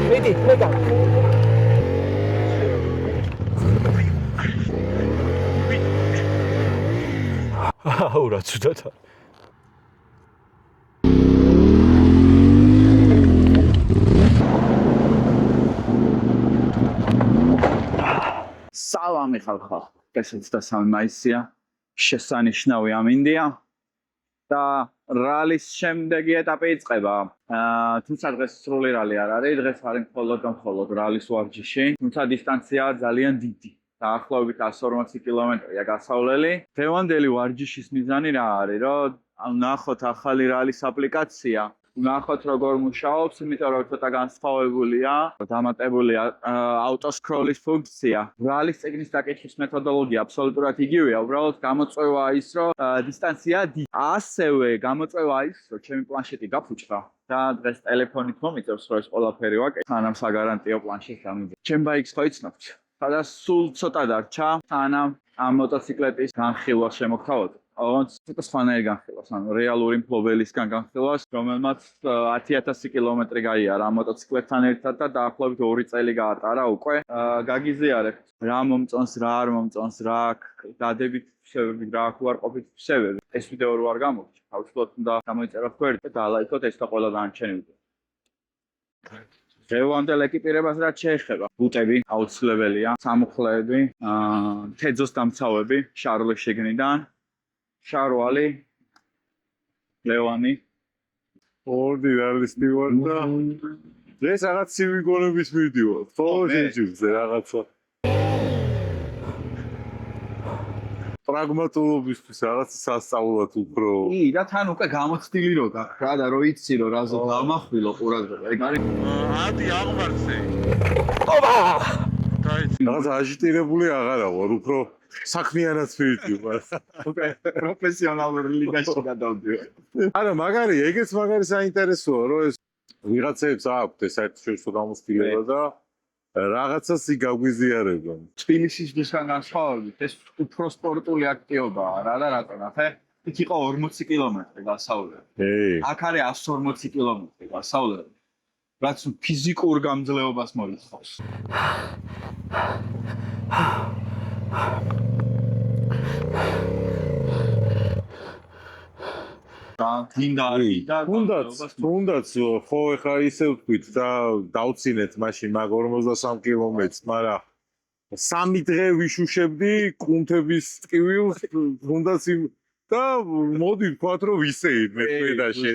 მიდი, მეგა. აუ რა ცუდათა. სალამი ხალხო, ესეც და 3 მაისია, შესანიშნავი ამინდია და რალის შემდეგი ეტაპი იწყება. თუმცა დღეს სრული რალი არ არის, დღეს არის მხოლოდ რალის ვარჯიში, თუმცა დისტანცია ძალიან დიდი. დაახლოებით 140 კილომეტრია გასავლელი. დღევანდელი ვარჯიშის მიზანი რა არის, რომ ნახოთ ახალი რალის აპლიკაცია. ნახოთ როგორ მუშაობს, იმიტომ რომ ცოტა განსხვავებულია, დამატებულია აუტოსკროლის ფუნქცია. რალის წიგნის დაკითხვის მეთოდოლოგია აბსოლუტურად იგივეა, უბრალოდ გამოწვევაა ის, რომ დისტანცია დიდი. ასევე გამოწვევაა ის, რომ ჩემი პლანშეტი გაფუჭდა და დღეს ტელეფონით მომიწევს, რომ ეს ყველაფერი ვაკეთებ. სანამ საგარანტიო პლანშეტს ამიძე. ჩემ ბაიკს ხო იცნობთ? სადაც სულ ცოტა დარჩა, სანამ ამ მოტოციკლეტის განხილვა შემოგთავაზოთ. ცოტა სხვანაირი განხილვას, ანუ რეალური მფლობელისგან განხილვას, რომელმაც 10000 კილომეტრი გაიარა ამ მოტოციკლეტთან ერთად და დაახლოებით 2 წელი გაატარა უკვე. გაგიზიარებთ რა მომწონს, რა არ მომწონს, რა აქვს დადებით ფსევები, რა აქვს უარყოფით ფსევები. ეს ვიდეო რო არ გამოვიჩ, თავისუფლად უნდა გამოიწეროთ გვერდზე და ლაიქოთ ეს და ყველა დანარჩენი ვიდეო. დღევანდელ ეკიპირებას რაც შეეხება, ბუტები აუცილებელია, სამუხლეები, თეძოს დამცავები, შარლის შიგნიდან, შარვალი, ლევანი. ორდინარის მივარ და ეს რაღაც ცივი გონების მიდივარ. ხო, შეჭირზე რაღაცა. პრაგმატულობისთვის რაღაც სასწაულად უფრო. კი, და თან უკვე გამოცდილი რო გაქვს რა და რო იცი რომ რაზო გამახვილო ყურადღება. ეგ არის ადი აღმართზე. ოპა! რაღაც აჟიტირებული აღარა ვარ, უფრო საქმიანად მივიდივარ. უკვე პროფესიონალურ ლიგაში გადავდივარ. არა, მაგარი, ეგეც მაგარი საინტერესოა, რომ ეს ვიღაცებს აქვთ ეს საერთაშორისო გამოცდილება და რაღაცას იგაგვიზიარებენ. თბილისის ძისგან განსხვავებით ეს უფრო სპორტული აქტივობაა რა და რატომ ახე? იქ იყო 40 კილომეტრი გასავლელი. აქ არის 140 კილომეტრი გასავლელი. რაც ფიზიკურ გამძლეობას მოითხოვს. თუნდაც ხო ეხა ისე ვთქვით და დავცინეთ მაშინ მაგ 53 კილომეტრს, მაგრამ 3 დღე ვიშუშებდი კუნთების ტკივილს, თუნდაც და მოდი ვთქვათ რომ ვისეირ მე პედაში.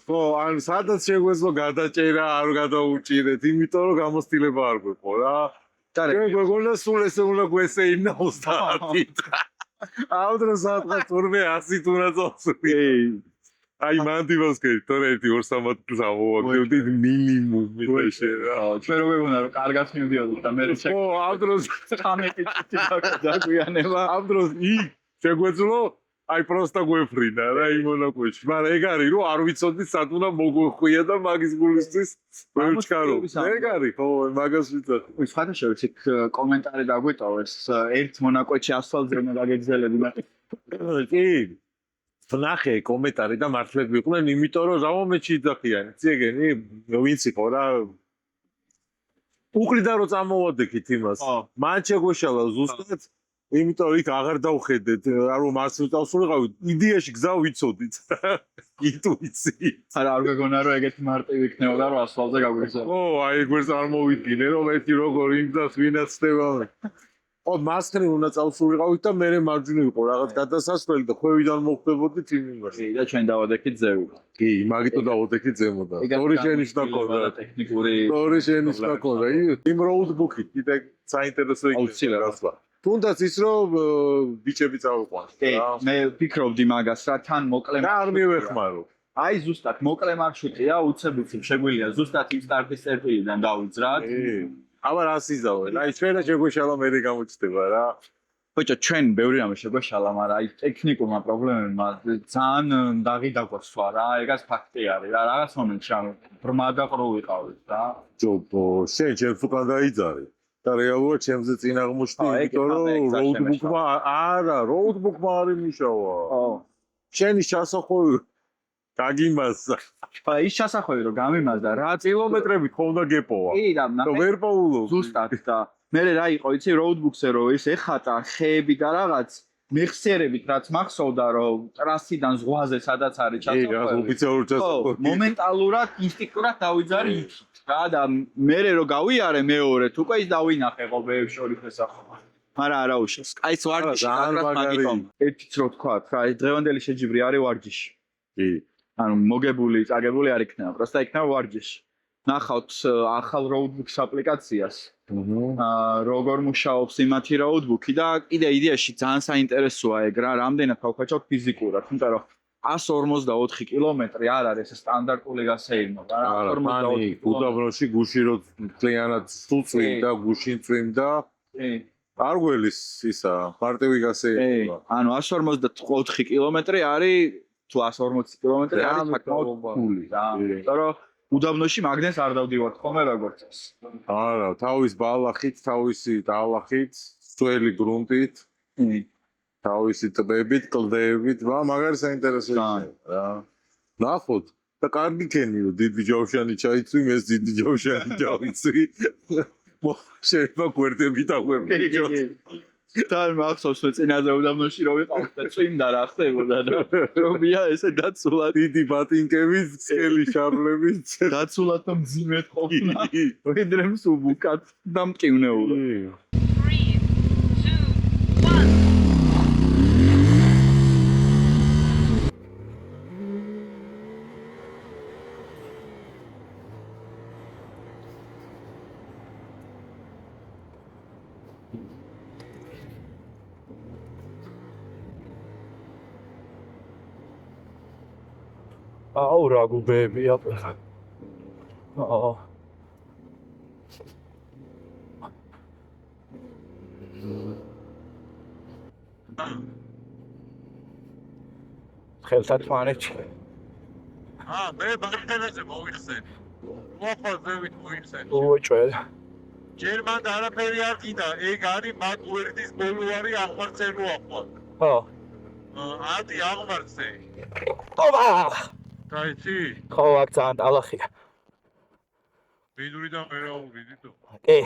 ხო, ან სადაც შეგვეძლო გადაჭერა არ გადაუჭირეთ, იმიტომ რომ გამოცდილება არ გვეყო რა. ჩვენ გვეგონა სულ ესე უნდა გვესეირნა 30 დღე. ამ დროს სადღაც 100 უნდა წავსვი. აი მანდივას გეთ, თორე 1-2 დღეს ამოვაგდებდი მინიმუმი და რა. ჩვენ რო ვეუბნა რომ კარგად მივდიოდით და მე ხო, ამ დროს 13 წუთი დაგვიანება. ამ დროს შეგვეძლო აი პროსტა გვეფრინა რა იმ მონაკვეთში. მაგრამ ეგ არის რომ არ ვიცოდი სად უნდა მოგვხვია და მაგის გულისთვის ვერ ვჩქარო. ეგ არის ხო, მაგას ვიცოდი. ხათაშევიც იქ კომენტარი დაგვიტოვ ეს ერთ მონაკვეთში ასფალტზე უნდა გაგეგზელები მაგრამ კი. ნახე კომენტარი და მართლაც ვიყვნენ, იმიტომ რომ რა მომენტში იძახიანი. ციგენი, ვინც იყო რა. უკრიდან რომ წამოვადექით იმას. მან შეგვეშალა ზუსტად იმიტომ რომ იქ აღარ დავხედეთ, რომ მას წავსულიყავით, იდეაში გზა ვიცოდით. ინტუიცი. არა, არ გეგონა რომ ეგეთი მარტივი იქნებოდა რომ ასფალტზე გაგვიგზავნა. ო, აი ეგ ვერ წარმოვიდგინე რომ ერთი როგორ იმდას ვინაც ხდება. ო, მასკრი უნდა წავსულიყავით და მე მარჯვნივ იყო რაღაც გადასასვლელი და ხვევიდან მოხდებოდით იმ იმაში. კი, და ჩვენ დავადექით ზევი. კი, მაგიტო დავადექით ზემოდან. ორი შენიშნა ქონდა. ტექნიკური. ორი შენიშნა ქონდა. იმ როუდბუქით კიდე საინტერესო იქნება. თუნდაც ის რომ ბიჭები წავიყვანს რა. მე ვფიქრობდი მაგას რა თან მოკლე და არ მივეხმარო. აი ზუსტად მოკლე მარშრუტია, უცებ შეგვიძლია ზუსტად იმ სტარტის წერტილიდან დავიძრათ. აბა რა სიზავენ. აი ჩვენა შეგვეშალა მე გამოჩნდება რა. ბიჭო, ჩვენ ბევრი რამე შეგვეშალა, მაგრამ აი ტექნიკურმა პრობლემებმა ძალიან დაღი დაგვასვა რა. ეგაც ფაქტი არის რა. რაღაც მომენტში ანუ ბრმა და ყრო ვიყავით რა. ჯობო, შენ ჩემს უკან დაიძარი. და რეალურად ჩემზე წინ აღმოჩნდი, იმიტომ რომ როუდბუქმა არა, როუდბუქმა არ იმუშავა. ხო. შენი ჩასახვევი გაგიმასა. ის ჩასახვევი რომ გამიმაზდა რა კილომეტრებით ხო უნდა გეპოვა. კი და და ვერ პოულობ. ზუსტად და მე რა იყო იცი როუდბუქზე რომ ის ეხატა ხეები და რაღაც მეხსიერებით რაც მახსოვდა რომ ტრასიდან ზღვაზე სადაც არის კი, რა ჩასახვევი ოფიციალურ ჩასახვევი. მომენტალურად ინსტინქტურად დავიძარი იქით რა და მე რო გავიარე მეორედ უკვე ის დავინახე ყობეებს შორის ესახება მაგრამ არა უშავს აი ეს ვარჯიში ძალიან მაგიტომ ერთიც რო თქვა რა ეს დღევანდელი შეჯიბრი არის ვარჯიში კი. ანუ მოგებული წაგებული არ იქნება პროსტა იქნება ვარჯიში ნახავთ ახალ roadbook აპლიკაციას როგორ მუშაობს იმათი roadbook-ი და კიდე იდეაში ძალიან საინტერესოა ეგ რა რამდენად გავხაჭავთ ფიზიკურად იმიტომ რომ 154 კილომეტრი არ არის ეს სტანდარტული გასეირნო და 154 უდაბნოში გუში რო ძალიანად სულ წვიმდა გუში წვიმდა არ გველის ისა მარტივი გასეირნო ანუ 154 კილომეტრი არის თუ 140 კილომეტრი არის საკმაოდ ფული რა იმიტომ რომ უდაბნოში მაგდენს არ დავდივართ ხოლმე როგორც ეს არა თავის ბალახით თავისი დალახით სწველი გრუნტით თავისი ტბებით კლდეებით მაგარი საინტერესო რა ნახოთ და კარგი ქენიო დიდი ჯავშანი ჩაიცვი ეს დიდი ჯავშანი ჩაიცვი შეიძლება გვერდები დაგვერდი თან მახსოვს რომ წინაზე უდაბნოში რო ვიყავთ და წვიმდა რა ხდებოდა და რომია ესე დაცულად დიდი ბატინკების სკელი შაბლებით დაცულად და მძიმედ ყოფნა ვიდრე მსუბუქად და მტკივნეულო 3, 2, 1 აუ რა გუბეებია. აუ. ხელთათმანეთში. მე ბაგდანაზე მოვიხსენ მოხოზევით მოვიხსენ უეჭველ. ჯერ მანდ არაფერი არ ყიდა ეგ არის მაგუერდის ბოლუარი აღმარცხენო ახლა ხო. ათი აღმარცხე ოპა! დაიცი ხო, აქ ძალიან დალახია. მინურიდან მე რა ურიდი თუ კი.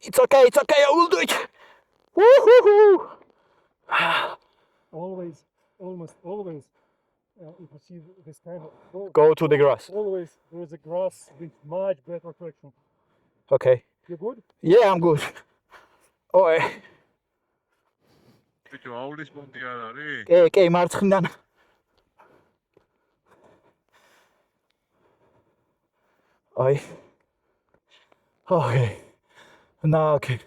It's okay, I will do it. Woohoo! Almost always, if you see this kind of road, Go to the grass. always there is a grass with much better traction. Okay. You good? Yeah, I'm good. Oi. ბიჭო აულის პუნქტი არ არის კი, მარცხნიდან. Oi. Okay. Now, okay.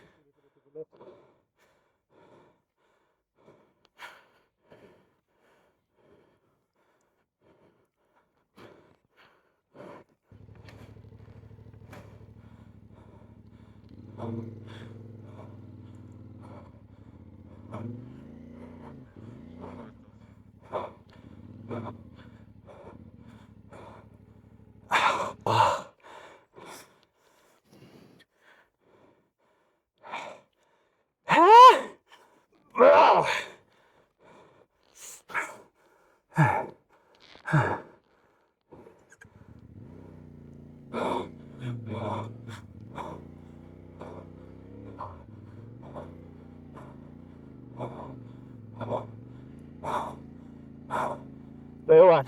Levan.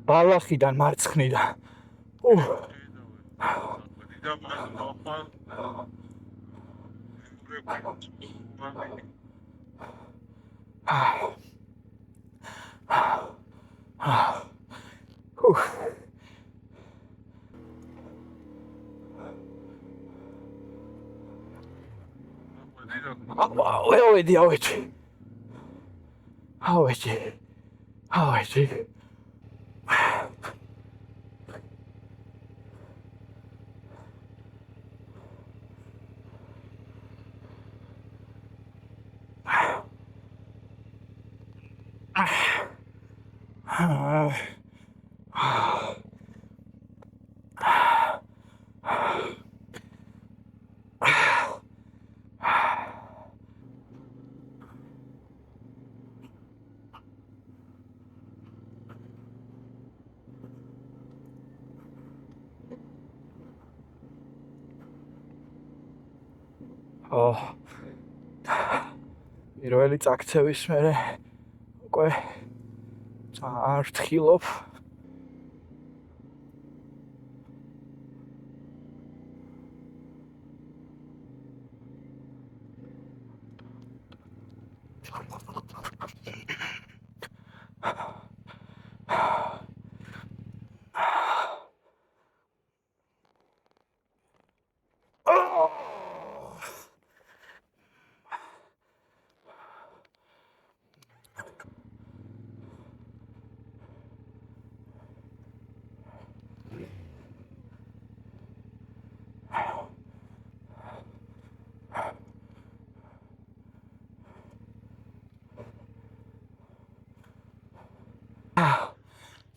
ბალახიდან მარცხნიდან. და მას მოხვალ Away. პირველი წაქცევის მერე უკვე წაართხილობ.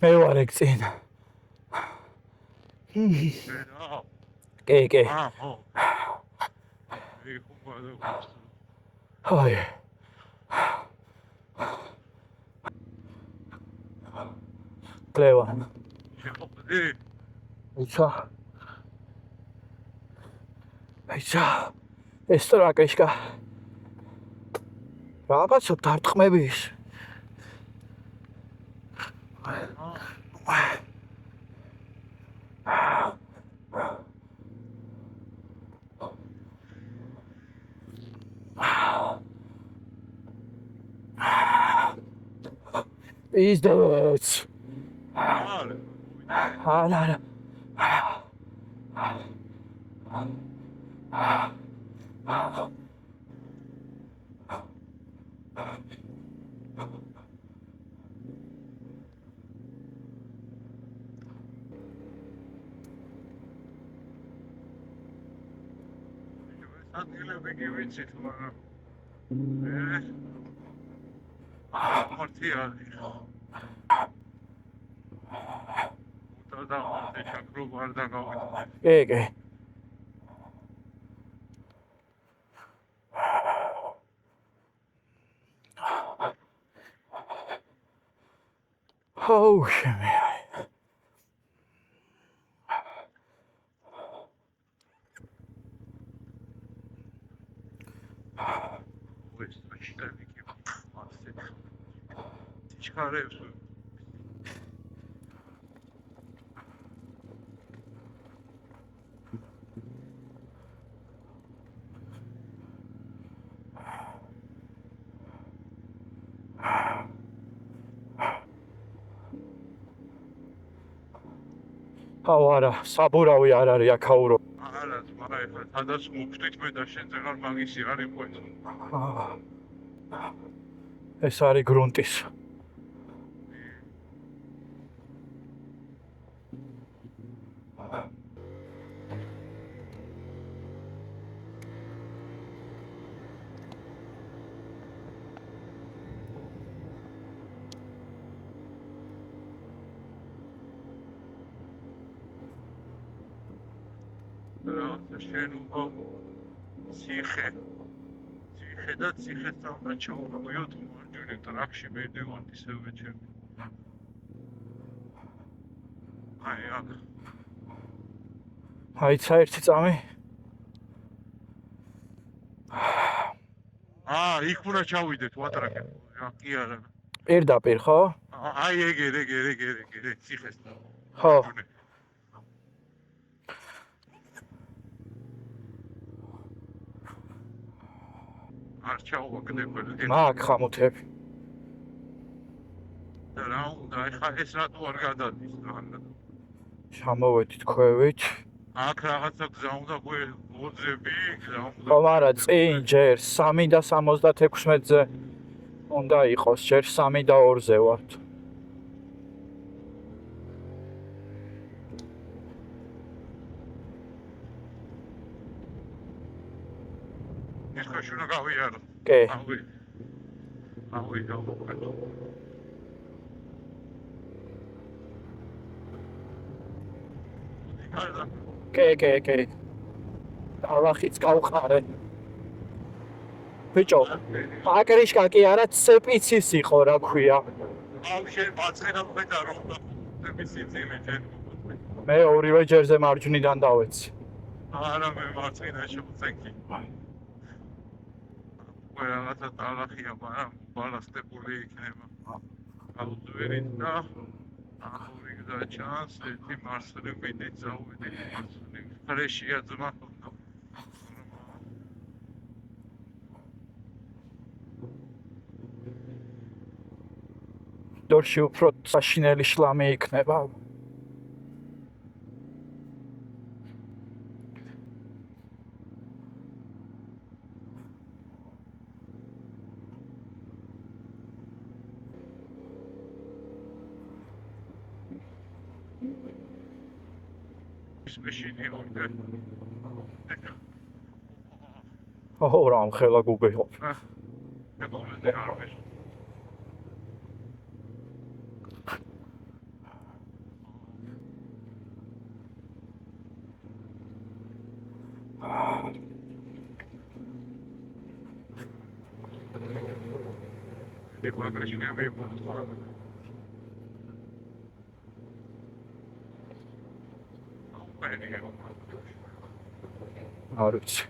მე ვარ ეგ წინ. კი. აი. კლევან. აიცა. ეს რა კეშკა. რაღაცა დარტყმების. Pizdoc. Hala. Კი. შემე. არა, საბურავი არ არის აქაურო. არა, მაგრამ ეხლა სადაც მოვხვდით მე და შენ წეღარ მაგისი არ იყვეთ. ეს არის გრუნტის. შენ ციხე და ციხესთან ჩაუვიოთ მარჯვენა ტრაქში მე დევარ ისევე ჩემი. აიცა ერთი წამი. იქ უნდა ჩავიდეთ ვატრაკე. კი არა. პირდაპირ ხო? აი ეგ ციხესთან. ხო. არ ჩავაგდებ. მაგ ხამუთები. და რა უნდა ეხა ეს რატო არ გადადის რა? ჩამოვედით ქვევით. აქ რაღაცა გზა უნდა გვეძები, გზა უნდა. ხო, მაგრამ წინ ჯერ 3 და 76-ზე უნდა იყოს, ჯერ 3 და 2-ზე ვართ. ეს ხაშუნა გავიარო. კი. ავი გავუკეთო. კი. ალახიც გავყარე. ბიჭო, აკრიშკა კი არა, ცეპიცის იყო, რა ქვია. შენ ბაწყენა ხვედა რომ ცეპიცი ძიმეთე. მე ორივე ჯერზე მარჯვნიდან დავეცი. არა მე მარცხენა შევწეკი. უკვე რაღაცა ტალახია, მაგრამ ბალასტებული იქნება. გაუძვირით და ამური გზა ჩანს, ერთი მარსელი მინდით წავედით, მარსელი ფრეშია ძმა. დორში უფრო საშინელი შლამი იქნება. Spешини ორდე. აჰო რა ხელა გუბეო. ეგომდე არ ვეს. არ ვიცი.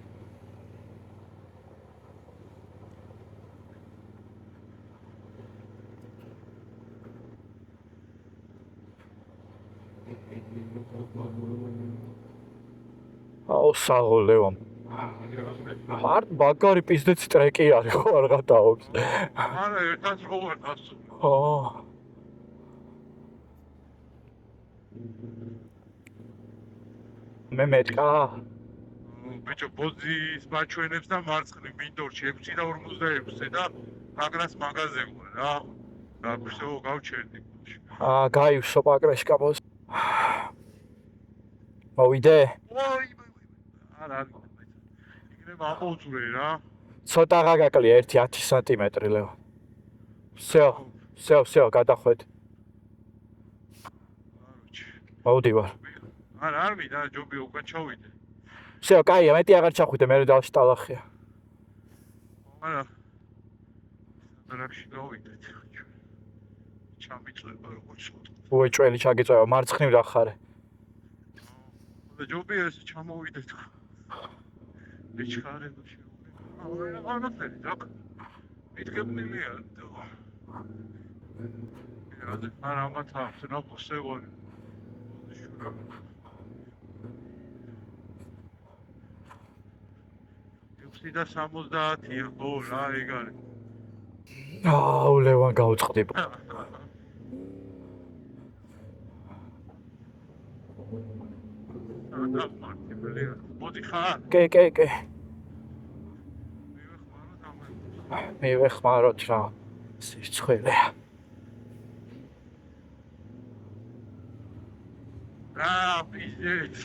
აუ საღოლეო. არ მაგარი პიზდეც ტრეკი არის ხო არ გადაობს. არა, ერთად რო ვარ დასწრ. ო. მე მეტკა. ბიჭო, ბოძის მაჩვენებს და მარცხნივ მინდორში 6:46-ზე და აგრას მაღაზია ვარ რა. გაგუშო გავჩერდი. გაივსო პაკრეშკა ბოს. მოვიდე. არა, იქნება ამოუწურე რა. ცოტა გაგაკლია 1-10 სანტიმეტრი ლეო. всё, გადახვედ. მოვდივარ. არ მინდა ჯობი უკან ჩავიდე. всё, კაია, მეტი აღარ ჩახვიდე, მე დავში ტალახია. არა. დარაკში გავიდეთ. ჩამიწვება როგორც ვთქვი. უე ჭველი ჩაგიწვევა, მარცხნივ დახარე. და ჯობი ეს ჩამოვიდეთ. ბიჭხარებო შეუძლია. არაფერი, დაკ. მითქებნილია. არა, ამათ ნაკოსევარი. და 70-ია, ხო რა ეგ არის. აუ ლევან გავწყდი. მოდი ხარ? კი. მივეხმაროთ რა. სიცხველეა. რა პიზდეც.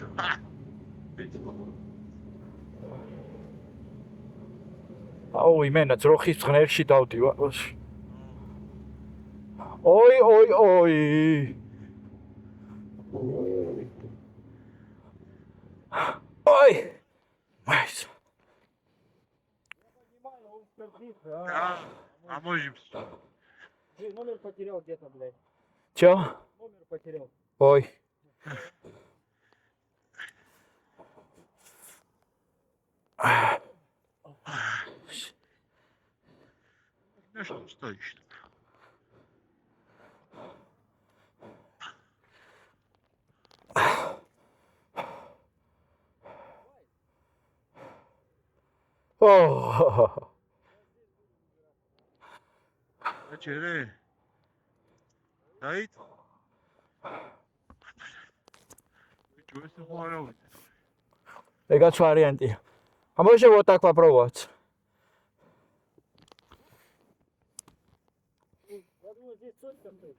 აუ იმენა ძროხის ღნერში დავდივარ. ოი. Ой! Майс. Поможем. Номер потерял где-то, блядь. Чё? Номер потерял. Ой. На что стоишь? О. Чере. Дайт. Что это хвалил? ეგაც ვარიანტია. ამაში вот так попробовать. Я думаю, здесь точно стоит.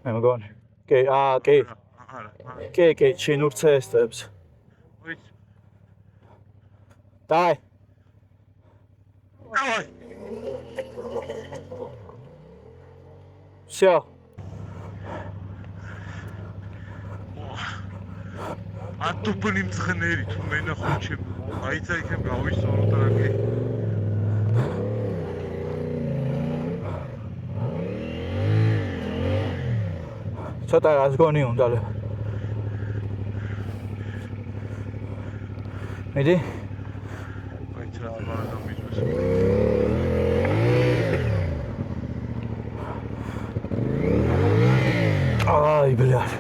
მე მგონი. კი. კი, ჩინურ ცესტებს. Давай. Давай. Всё. А тупым цхнери, თუ მე ნახო ჩემ. აიცა იქნებ გავისწორო ტრაკი. ცოტა რაზგონი უნდა მიდი აიც რა ბანდა მიჯოს აი ბლად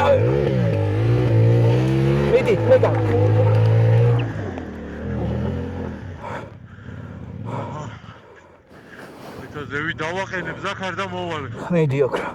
დავай მიდი მეგა ზევი დავაყენებ ზაქარ და მოვალე მიდი ოქრო